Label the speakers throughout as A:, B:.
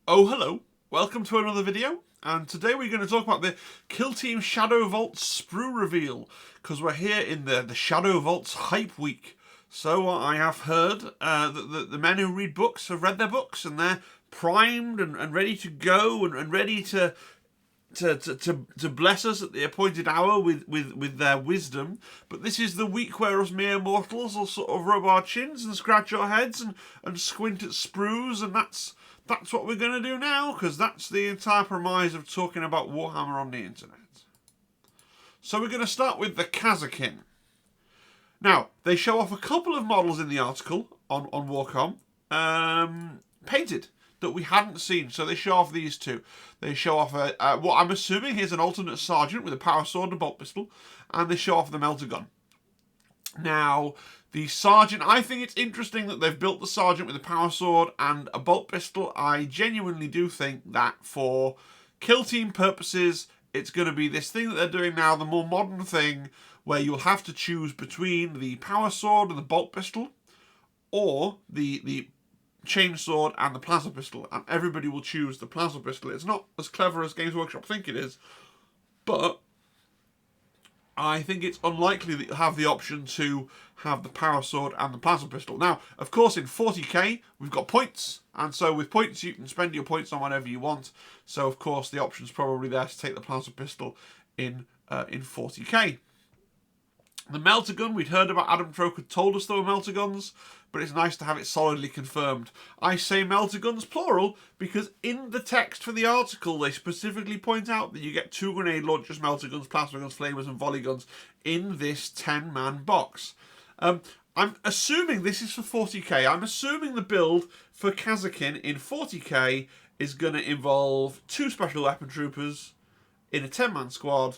A: Oh, hello. Welcome to another video. And today we're going to talk about the Kill Team Shadowvaults Sprue reveal, because we're here in the Shadowvaults hype week. So I have heard that the men who read books have read their books and they're primed and ready to go and ready to bless us at the appointed hour with their wisdom. But this is the week where us mere mortals will sort of rub our chins and scratch our heads and squint at sprues, and that's what we're going to do now, because that's the entire premise of talking about Warhammer on the internet. So we're going to start with the Kasrkin. Now, they show off a couple of models in the article on Warcom, painted, that we hadn't seen. So they show off these two. They show off what I'm assuming is an alternate sergeant with a power sword and a bolt pistol, and they show off the melter gun. Now, the sergeant, I think it's interesting that they've built the sergeant with a power sword and a bolt pistol. I genuinely do think that for kill team purposes, it's going to be this thing that they're doing now, the more modern thing, where you'll have to choose between the power sword and the bolt pistol, or the chainsword and the plasma pistol, and everybody will choose the plasma pistol. It's not as clever as Games Workshop think it is, but I think it's unlikely that you'll have the option to have the power sword and the plasma pistol. Now, of course, in 40k, we've got points, and so with points, you can spend your points on whatever you want. So, of course, the option's probably there to take the plasma pistol in 40k. The melter gun, we'd heard about. Adam Troke had told us there were melter guns, but it's nice to have it solidly confirmed. I say melter guns plural because in the text for the article they specifically point out that you get 2 grenade launchers, melter guns, plasma guns, flamers and volley guns in this 10-man box. I'm assuming this is for 40k. I'm assuming the build for Kasrkin in 40k is going to involve 2 special weapon troopers in a 10-man squad,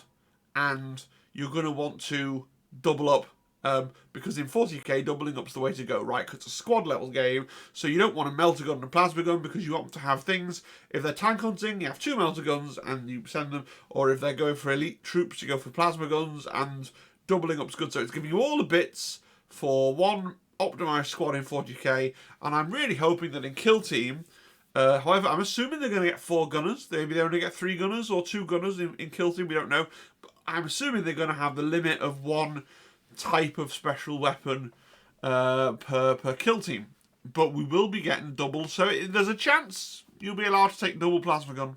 A: and you're going to want to double up, because in 40k doubling up's the way to go, right? Because it's a squad level game, so you don't want a melter gun and a plasma gun, because you want to have things, if they're tank hunting, you have 2 melter guns and you send them, or if they're going for elite troops, you go for plasma guns, and doubling up's good. So it's giving you all the bits for one optimised squad in 40k, and I'm really hoping that in Kill Team, however, I'm assuming they're going to get 4 gunners. Maybe they only get 3 gunners or 2 gunners in Kill Team, we don't know. But I'm assuming they're going to have the limit of 1 type of special weapon per kill team. But we will be getting double, so there's a chance you'll be allowed to take double plasma gun.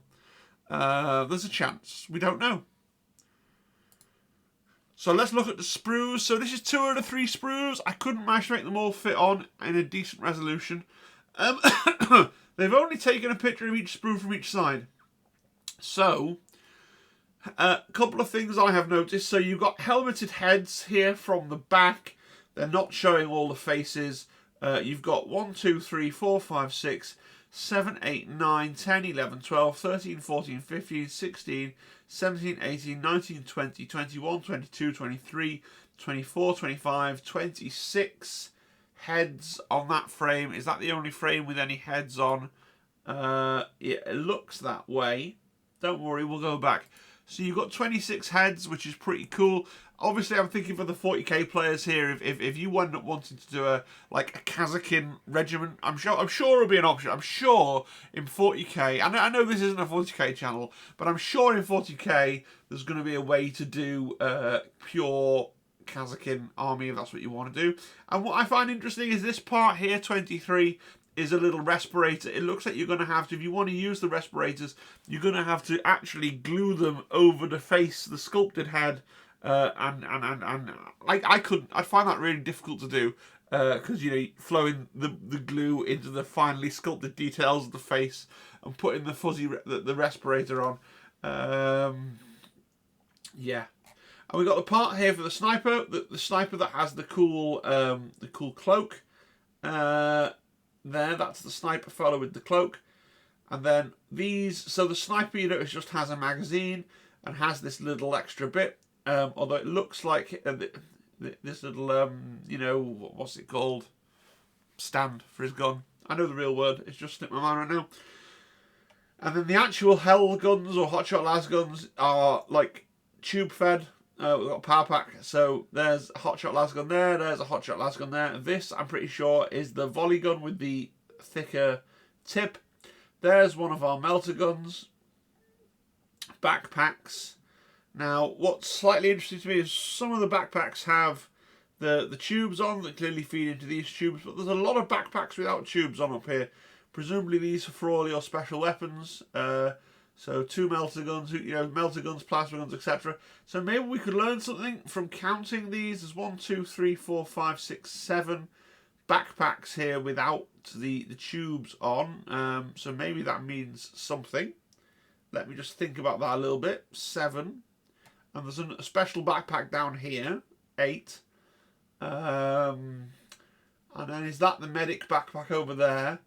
A: There's a chance. We don't know. So let's look at the sprues. So this is 2 out of 3 sprues. I couldn't manage to make them all fit on in a decent resolution. They've only taken a picture of each sprue from each side. So, a couple of things I have noticed. So you've got helmeted heads here from the back. They're not showing all the faces. You've got 1, 2, 3, 4, 5, 6, 7, 8, 9, 10, 11, 12, 13, 14, 15, 16, 17, 18, 19, 20, 21, 22, 23, 24, 25, 26 heads on that frame. Is that the only frame with any heads on? Yeah, it looks that way. Don't worry, we'll go back. So you've got 26 heads, which is pretty cool. Obviously, I'm thinking for the 40k players here, if you end up wanting to do a Kasrkin regiment, I'm sure it'll be an option. I'm sure in 40k, I know this isn't a 40k channel, but I'm sure in 40k there's going to be a way to do pure Kasrkin army if that's what you want to do. And what I find interesting is this part here, 23, is a little respirator. It looks like you're going to have to, if you want to use the respirators, you're going to have to actually glue them over the face, the sculpted head, and I'd find that really difficult to do, because flowing the glue into the finely sculpted details of the face and putting the fuzzy the respirator on. Yeah. And we got the part here for the sniper, the sniper that has the cool cloak. There, that's the sniper fellow with the cloak. And then these, so the sniper, you notice, just has a magazine and has this little extra bit. Although it looks like this little, what's it called? Stand for his gun. I know the real word, it's just slipped my mind right now. And then the actual Hell guns or Hotshot Las guns are like tube fed. We've got a power pack. So there's a Hotshot Las gun there. There's a Hotshot Las gun there. This, I'm pretty sure, is the volley gun with the thicker tip. There's one of our melter guns. Backpacks. Now, what's slightly interesting to me is some of the backpacks have the tubes on that clearly feed into these tubes, but there's a lot of backpacks without tubes on up here. Presumably these are for all your special weapons. So 2 melter guns, melter guns, plasma guns, etc. So maybe we could learn something from counting these. There's 1, 2, 3, 4, 5, 6, 7 backpacks here without the tubes on. So maybe that means something. Let me just think about that a little bit. 7. And there's a special backpack down here. 8. And then is that the medic backpack over there?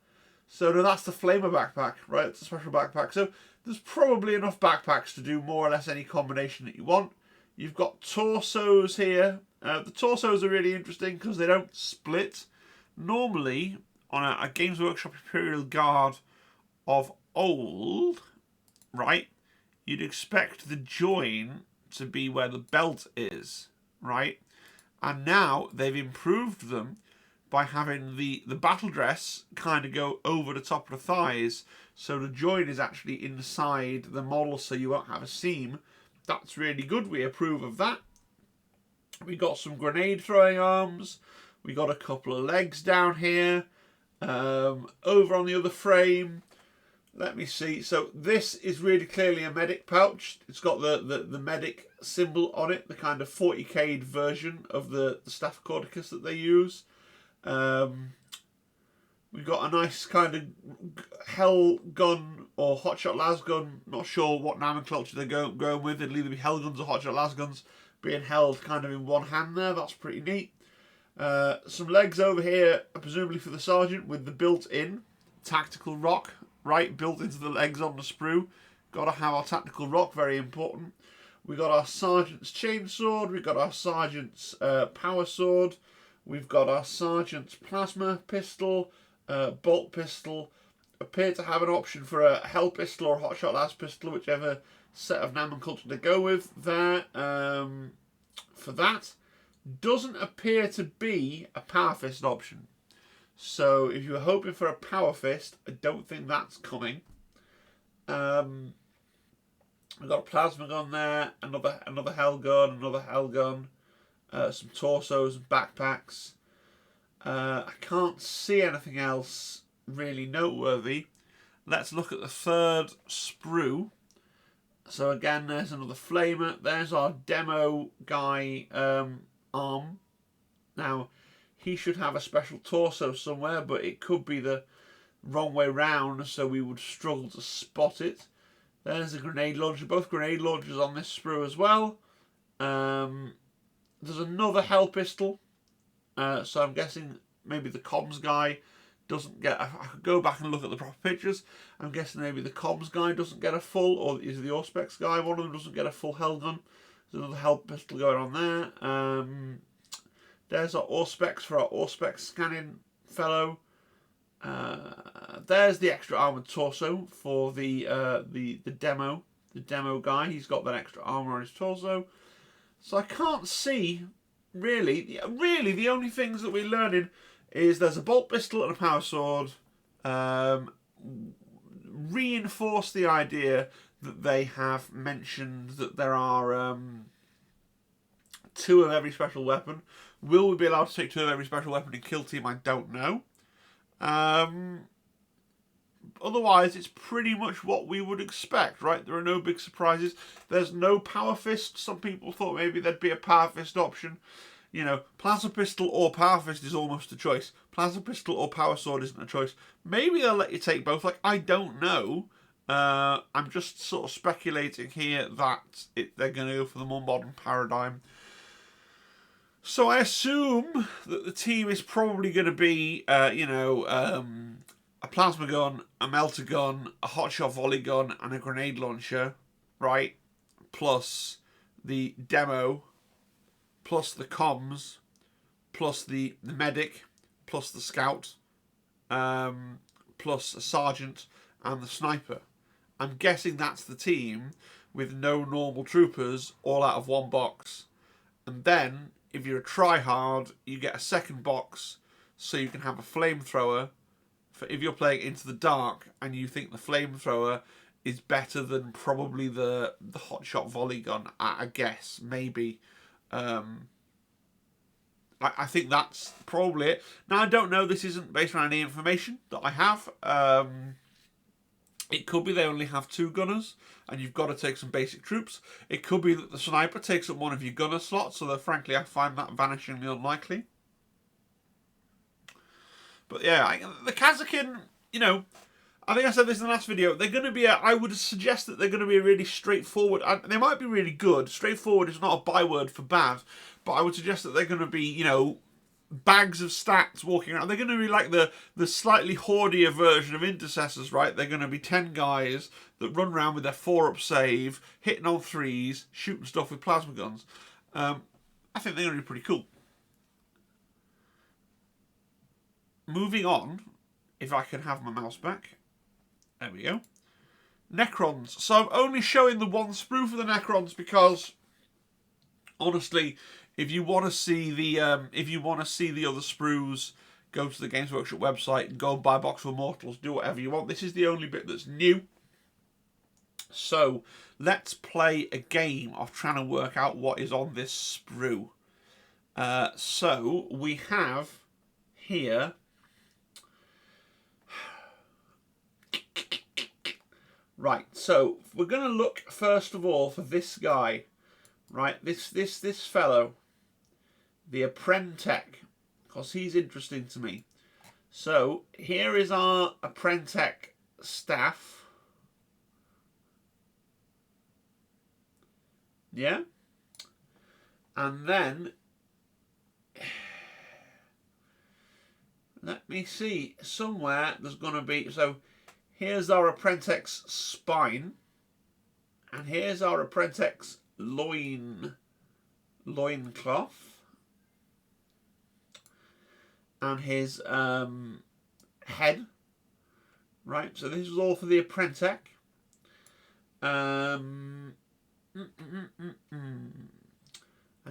A: So no, that's the flamer backpack, right? It's a special backpack. So there's probably enough backpacks to do more or less any combination that you want. You've got torsos here. The torsos are really interesting because they don't split. Normally, on a Games Workshop Imperial Guard of old, right, you'd expect the join to be where the belt is, right? And now they've improved them by having the battle dress kind of go over the top of the thighs, so the join is actually inside the model, so you won't have a seam. That's really good. We approve of that. We got some grenade throwing arms. We got a couple of legs down here. Over on the other frame, let me see. So this is really clearly a medic pouch. It's got the medic symbol on it, the kind of 40k'd version of the Staff Cordicus that they use. We've got a nice kind of hell gun or hotshot las gun. Not sure what nomenclature they're going with. It'll either be hell guns or hotshot las guns being held kind of in one hand there. That's pretty neat. Some legs over here, presumably for the sergeant, with the built-in tactical rock, right, built into the legs on the sprue. Got to have our tactical rock, very important. We got our sergeant's chainsword. We got our sergeant's power sword. We've got our sergeant's plasma pistol, bolt pistol. Appear to have an option for a hell pistol or a hotshot las pistol, whichever set of nomenclature to go with there. For that, doesn't appear to be a power fist option. So if you're hoping for a power fist, I don't think that's coming. We've got a plasma gun there, another hell gun, some torsos and backpacks. I can't see anything else really noteworthy. Let's look at the third sprue. So again, there's another flamer. There's our demo guy arm. Now, he should have a special torso somewhere, but it could be the wrong way round, so we would struggle to spot it. There's a grenade launcher. Both grenade launchers on this sprue as well. There's another hell pistol. So I'm guessing maybe the comms guy doesn't get... I could go back and look at the proper pictures. I'm guessing maybe the comms guy doesn't get a full, or is the Auspex guy, one of them doesn't get a full hell gun. There's another hell pistol going on there. There's our Auspex for our Auspex scanning fellow. There's the extra armored torso for the demo guy. He's got that extra armor on his torso. So I can't see really the only things that we're learning is there's a bolt pistol and a power sword. Reinforce the idea that they have mentioned that there are 2 of every special weapon. Will we be allowed to take 2 of every special weapon in Kill Team? I don't know. Otherwise, it's pretty much what we would expect, right? There are no big surprises. There's no power fist. Some people thought maybe there'd be a power fist option. You know, plasma pistol or power fist is almost a choice. Plasma pistol or power sword isn't a choice. Maybe they'll let you take both. Like, I don't know. I'm just sort of speculating here that they're going to go for the more modern paradigm. So I assume that the team is probably going to be, a plasma gun, a melter gun, a hotshot volley gun, and a grenade launcher, right? Plus the demo, plus the comms, plus the medic, plus the scout, plus a sergeant and the sniper. I'm guessing that's the team with no normal troopers, all out of one box. And then, if you're a try-hard, you get a second box so you can have a flamethrower for if you're playing Into the Dark and you think the flamethrower is better than probably the hotshot volley gun, I guess, maybe. I think that's probably it. Now, I don't know. This isn't based on any information that I have. It could be they only have 2 gunners, and you've got to take some basic troops. It could be that the sniper takes up one of your gunner slots, although frankly I find that vanishingly unlikely. But yeah, the Kasrkin, you know, I think I said this in the last video, they're going to be, I would suggest that they're going to be really straightforward. They might be really good. Straightforward is not a byword for bad, but I would suggest that they're going to be, you know, bags of stats walking around. They're going to be like the slightly hoardier version of intercessors, right? They're going to be 10 guys that run around with their 4-up save, hitting on 3s, shooting stuff with plasma guns. I think they're going to be pretty cool. Moving on, if I can have my mouse back. There we go. Necrons. So I'm only showing the one sprue for the Necrons because, honestly, if you want to see the other sprues, go to the Games Workshop website and go and buy a box of Immortals. Do whatever you want. This is the only bit that's new. So let's play a game of trying to work out what is on this sprue. So we have here. Right, so we're going to look first of all for this guy, right? This fellow, the Apprentech, because he's interesting to me. So here is our Apprentech staff. Yeah? And then, let me see, somewhere there's going to be, so here's our Apprentech's spine, and here's our Apprentech's loincloth, and his head. Right, so this is all for the Apprentech. And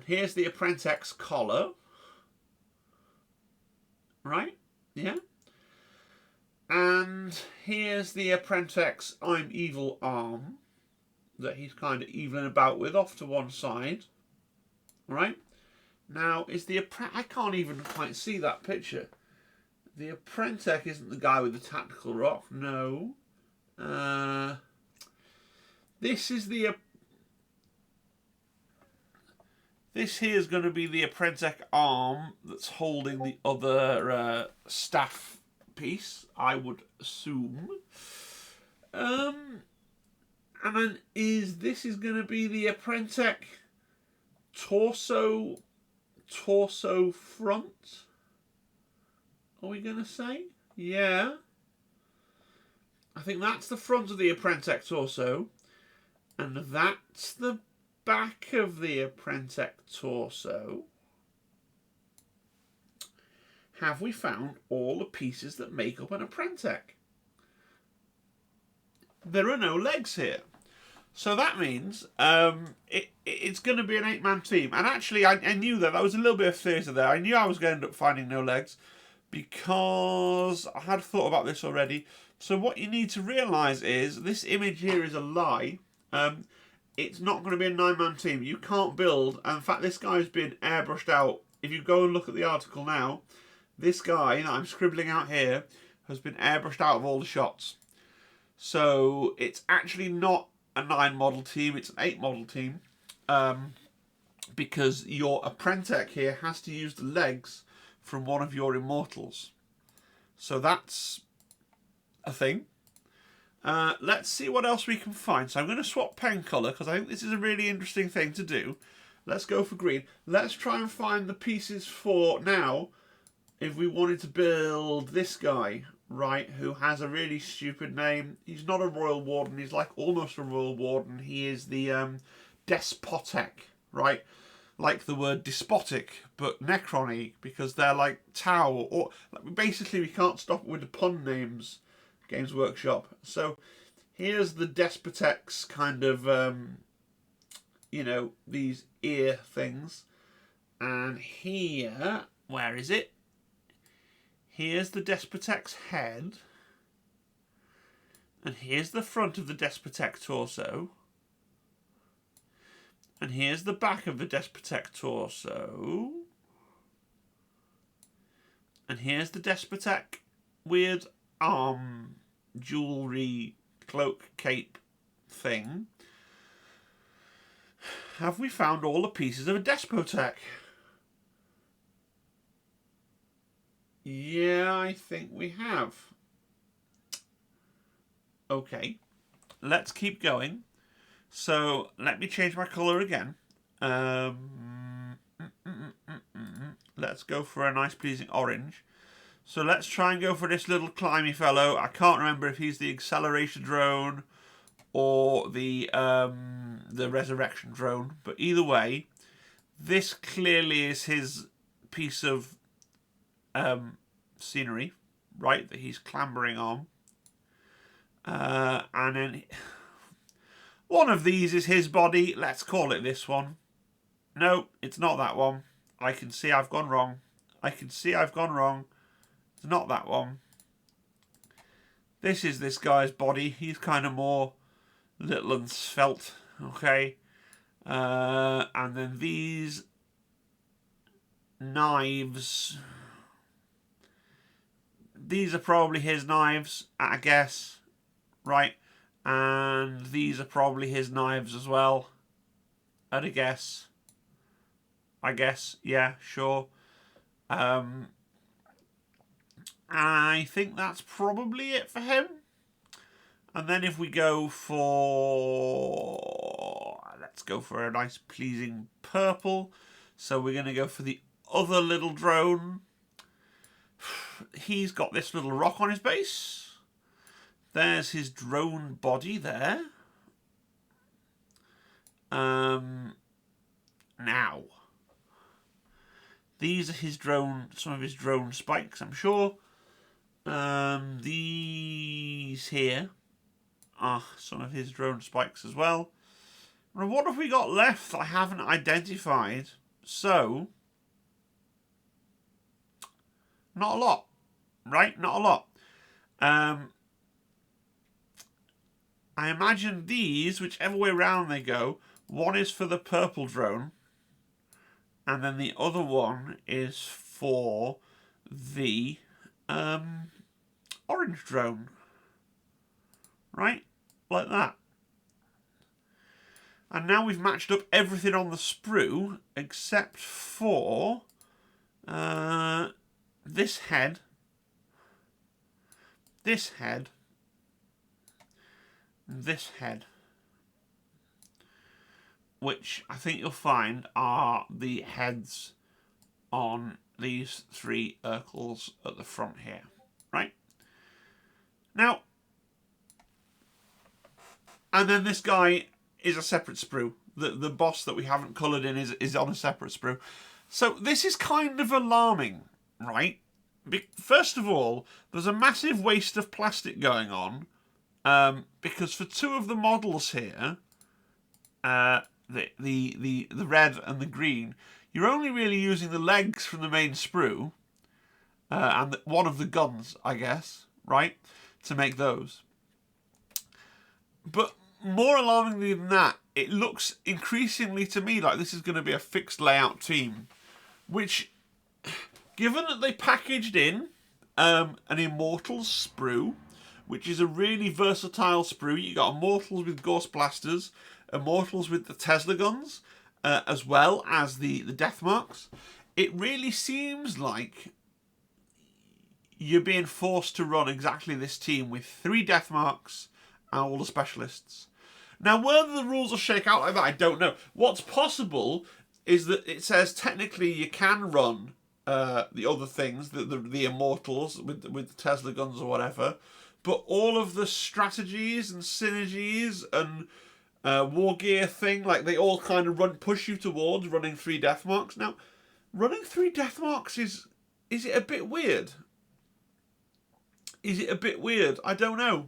A: here's the Apprentech's collar. Right, yeah. And here's the Apprentech's I'm Evil arm that he's kind of eveling about with off to one side. Right? Now, is the I can't even quite see that picture. The Apprentech isn't the guy with the tactical rock. No. This is the... This here is going to be the Apprentech arm that's holding the other staff piece, I would assume. And then this is going to be the Apprentech torso front? Are we going to say? Yeah. I think that's the front of the Apprentech torso. And that's the back of the Apprentech torso. Have we found all the pieces that make up an Apprentech? There are no legs here. So that means it's going to be an 8-man team. And actually, I knew that. That was a little bit of theatre there. I knew I was going to end up finding no legs because I had thought about this already. So what you need to realise is this image here is a lie. It's not going to be a 9-man team. You can't build. And in fact, this guy's been airbrushed out. If you go and look at the article now, this guy that I'm scribbling out here has been airbrushed out of all the shots. So it's actually not a 9 model team, it's an 8 model team, because your Apprentech here has to use the legs from one of your Immortals. So that's a thing. Let's see what else we can find. So I'm going to swap pen colour because I think this is a really interesting thing to do. Let's go for green. Let's try and find the pieces for now if we wanted to build this guy. Right, who has a really stupid name. He's not a Royal Warden, he's like almost a Royal Warden. He is the Despotek, right? Like the word despotic, but Necron-y, because they're like Tau, or basically we can't stop with the pun names, Games Workshop. So here's the Despotek's kind of, you know, these ear things. And here, where is it? Here's the Despotec's head. And here's the front of the Despotec torso. And here's the back of the Despotec torso. And here's the Despotec weird arm jewellery cloak cape thing. Have we found all the pieces of a Despotec? Yeah, I think we have. Okay, let's keep going. So let me change my colour again. Let's go for a nice pleasing orange. So let's try and go for this little climby fellow. I can't remember if he's the acceleration drone or the resurrection drone, but either way, this clearly is his piece of scenery, right, that he's clambering on. And then one of these is his body. Let's call it this one. No, it's not that one. I can see I've gone wrong. It's not that one. This is this guy's body. He's kind of more little and svelte. Okay. And then these knives. These are probably his knives, I guess. Right. And these are probably his knives as well. At a guess. I guess. Yeah, sure. I think that's probably it for him. And then if we go for... Let's go for a nice pleasing purple. So we're going to go for the other little drone. He's got this little rock on his base. There's his drone body there. Now, these are his drone, some of his drone spikes, I'm sure. These here are some of his drone spikes as well. Now, what have we got left that I haven't identified? So, not a lot, right? Not a lot. I imagine these, whichever way round they go, one is for the purple drone, and then the other one is for the orange drone. Right? Like that. And now we've matched up everything on the sprue, except for this head, this head, this head, which I think you'll find are the heads on these three Urkels at the front here, right? Now, and then this guy is a separate sprue. The boss that we haven't coloured in is on a separate sprue. So this is kind of alarming, right? First of all, there's a massive waste of plastic going on, because for two of the models here, the red and the green, you're only really using the legs from the main sprue, and one of the guns, I guess, right, to make those. But more alarmingly than that, it looks increasingly to me like this is going to be a fixed layout team, which, given that they packaged in an Immortals sprue, which is a really versatile sprue. You got Immortals with Ghost Blasters, Immortals with the Tesla guns, as well as the Death Marks. It really seems like you're being forced to run exactly this team with 3 Death Marks and all the specialists. Now, whether the rules will shake out like that, I don't know. What's possible is that it says technically you can run the other things, the Immortals with the Tesla guns or whatever, but all of the strategies and synergies and war gear thing, like they all kind of push you towards running 3 Death Marks. Now, running 3 Death Marks is it a bit weird? Is it a bit weird? I don't know.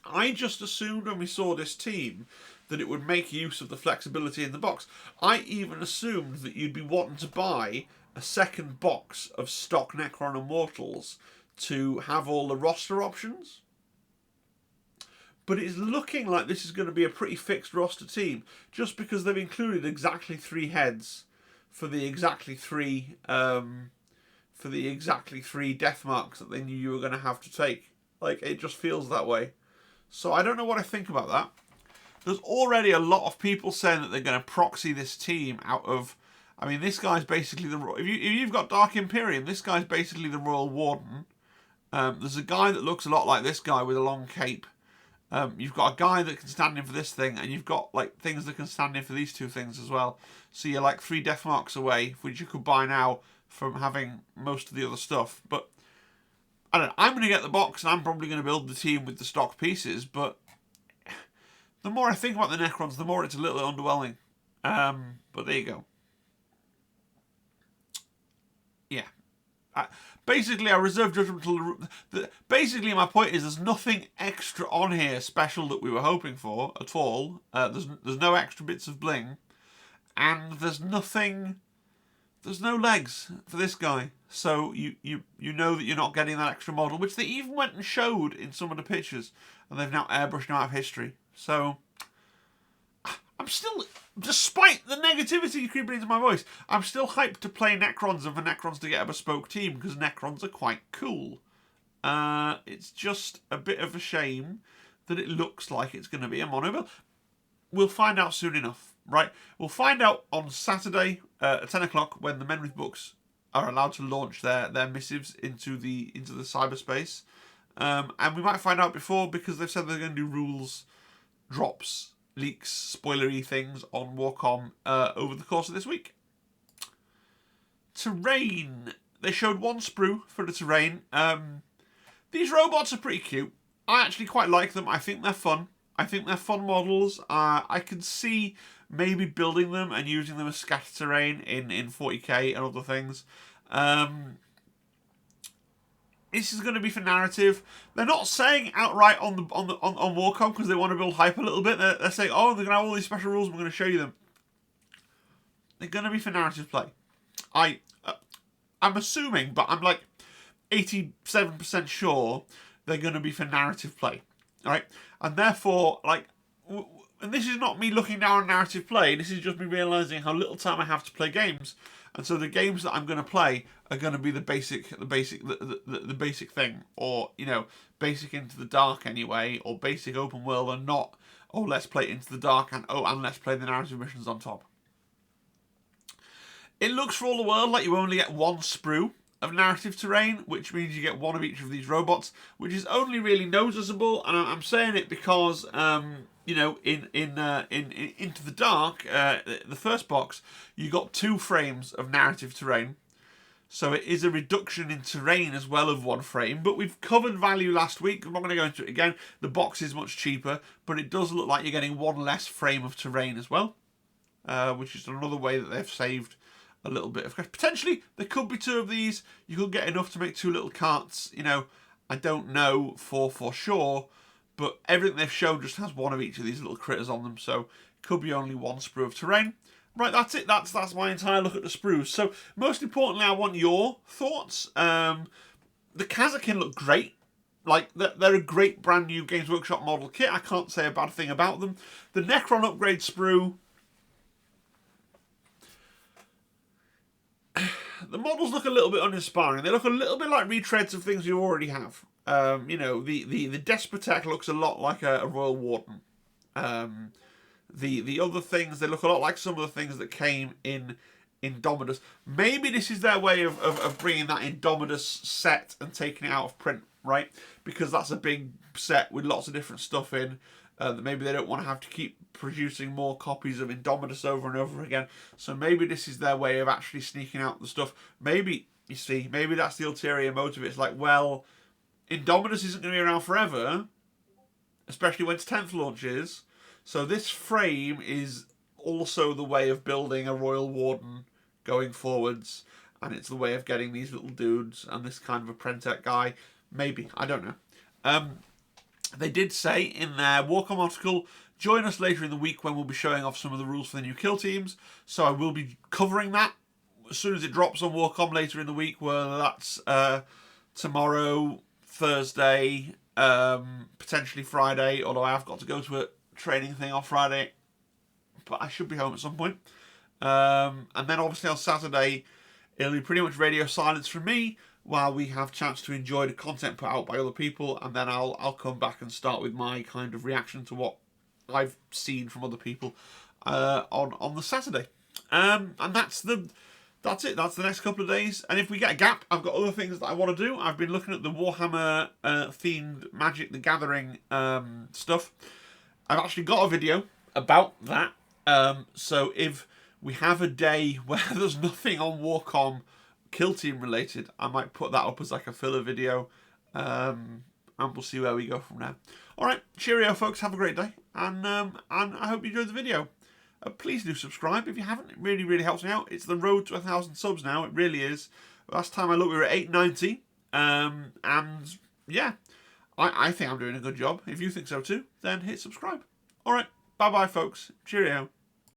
A: I just assumed when we saw this team that it would make use of the flexibility in the box. I even assumed that you'd be wanting to buy a second box of stock Necron Immortals to have all the roster options. But it's looking like this is going to be a pretty fixed roster team, just because they've included exactly 3 heads for the exactly 3 death marks that they knew you were going to have to take. Like, it just feels that way. So I don't know what I think about that. There's already a lot of people saying that they're going to proxy this team out of... I mean, this guy's basically the... If you've got Dark Imperium, this guy's basically the Royal Warden. There's a guy that looks a lot like this guy with a long cape. You've got a guy that can stand in for this thing, and you've got like things that can stand in for these 2 things as well. So you're like 3 death marks away, which you could buy now from having most of the other stuff. But I don't know. I'm going to get the box, and I'm probably going to build the team with the stock pieces. But the more I think about the Necrons, the more it's a little underwhelming. But there you go. Yeah. Basically, I reserve judgment until... Basically, my point is there's nothing extra on here special that we were hoping for at all. There's no extra bits of bling. And there's nothing... There's no legs for this guy. So you know that you're not getting that extra model, which they even went and showed in some of the pictures. And they've now airbrushed him out of history. So... I'm still... Despite the negativity creeping into my voice, I'm still hyped to play Necrons and for Necrons to get a bespoke team, because Necrons are quite cool. It's just a bit of a shame that it looks like it's going to be a mono build. We'll find out soon enough, right? We'll find out on Saturday at 10 o'clock when the Men with Books are allowed to launch their missives into the cyberspace. And we might find out before, because they've said they're going to do rules drops, leaks, spoilery things on Warcom over the course of this week. Terrain. They showed 1 sprue for the terrain. These robots are pretty cute. I actually quite like them. I think they're fun. I think they're fun models. I can see maybe building them and using them as scatter terrain in 40k and other things. This is going to be for narrative. They're not saying outright on Warcom because they want to build hype a little bit. They're saying, oh, they're going to have all these special rules. We're going to show you them. They're going to be for narrative play. I'm assuming, but I'm like 87% sure they're going to be for narrative play. All right, and therefore, like, and this is not me looking down on narrative play. This is just me realizing how little time I have to play games. And so the games that I'm going to play are going to be the basic thing, or basic Into the Dark anyway, or basic open world, and not let's play Into the Dark and let's play the narrative missions on top. It looks for all the world like you only get 1 sprue of narrative terrain, which means you get 1 of each of these robots, which is only really noticeable, and I'm saying it because in Into the Dark, the first box, you got 2 frames of narrative terrain. So it is a reduction in terrain as well of 1 frame. But we've covered value last week. I'm not going to go into it again. The box is much cheaper, but it does look like you're getting 1 less frame of terrain as well, which is another way that they've saved a little bit of cash. Potentially, there could be 2 of these. You could get enough to make 2 little carts. I don't know for sure. But everything they've shown just has 1 of each of these little critters on them. So it could be only 1 sprue of terrain. Right, that's it. That's my entire look at the sprues. So most importantly, I want your thoughts. The Kasrkin look great. Like, they're a great brand new Games Workshop model kit. I can't say a bad thing about them. The Necron upgrade sprue. The models look a little bit uninspiring. They look a little bit like retreads of things you already have. The Despotech looks a lot like a Royal Warden. The other things, they look a lot like some of the things that came in Indomitus. Maybe this is their way of bringing that Indomitus set and taking it out of print, right? Because that's a big set with lots of different stuff in. Maybe they don't want to have to keep producing more copies of Indomitus over and over again. So maybe this is their way of actually sneaking out the stuff. Maybe, you see, maybe that's the ulterior motive. It's like, well, Indomitus isn't going to be around forever, especially when its 10th launches. So this frame is also the way of building a Royal Warden going forwards. And it's the way of getting these little dudes and this kind of a Prentec guy. Maybe. I don't know. They did say in their Warcom article, join us later in the week when we'll be showing off some of the rules for the new kill teams. So I will be covering that as soon as it drops on Warcom later in the week, whether that's tomorrow, Thursday, potentially Friday, although I have got to go to a training thing on Friday, but I should be home at some point. And then obviously on Saturday, it'll be pretty much radio silence from me while we have a chance to enjoy the content put out by other people, and then I'll come back and start with my kind of reaction to what I've seen from other people on the Saturday. And that's it. That's the next couple of days. And if we get a gap, I've got other things that I want to do. I've been looking at the Warhammer themed Magic the Gathering stuff. I've actually got a video about that. So if we have a day where there's nothing on Warcom Kill Team related, I might put that up as like a filler video. And we'll see where we go from there. Alright, cheerio folks, have a great day. And I hope you enjoyed the video. Please do subscribe if you haven't. It really, really helps me out. It's the road to 1,000 subs now. It really is. Last time I looked, we were at 890. And yeah, I think I'm doing a good job. If you think so too, then hit subscribe. All right. Bye-bye, folks. Cheerio.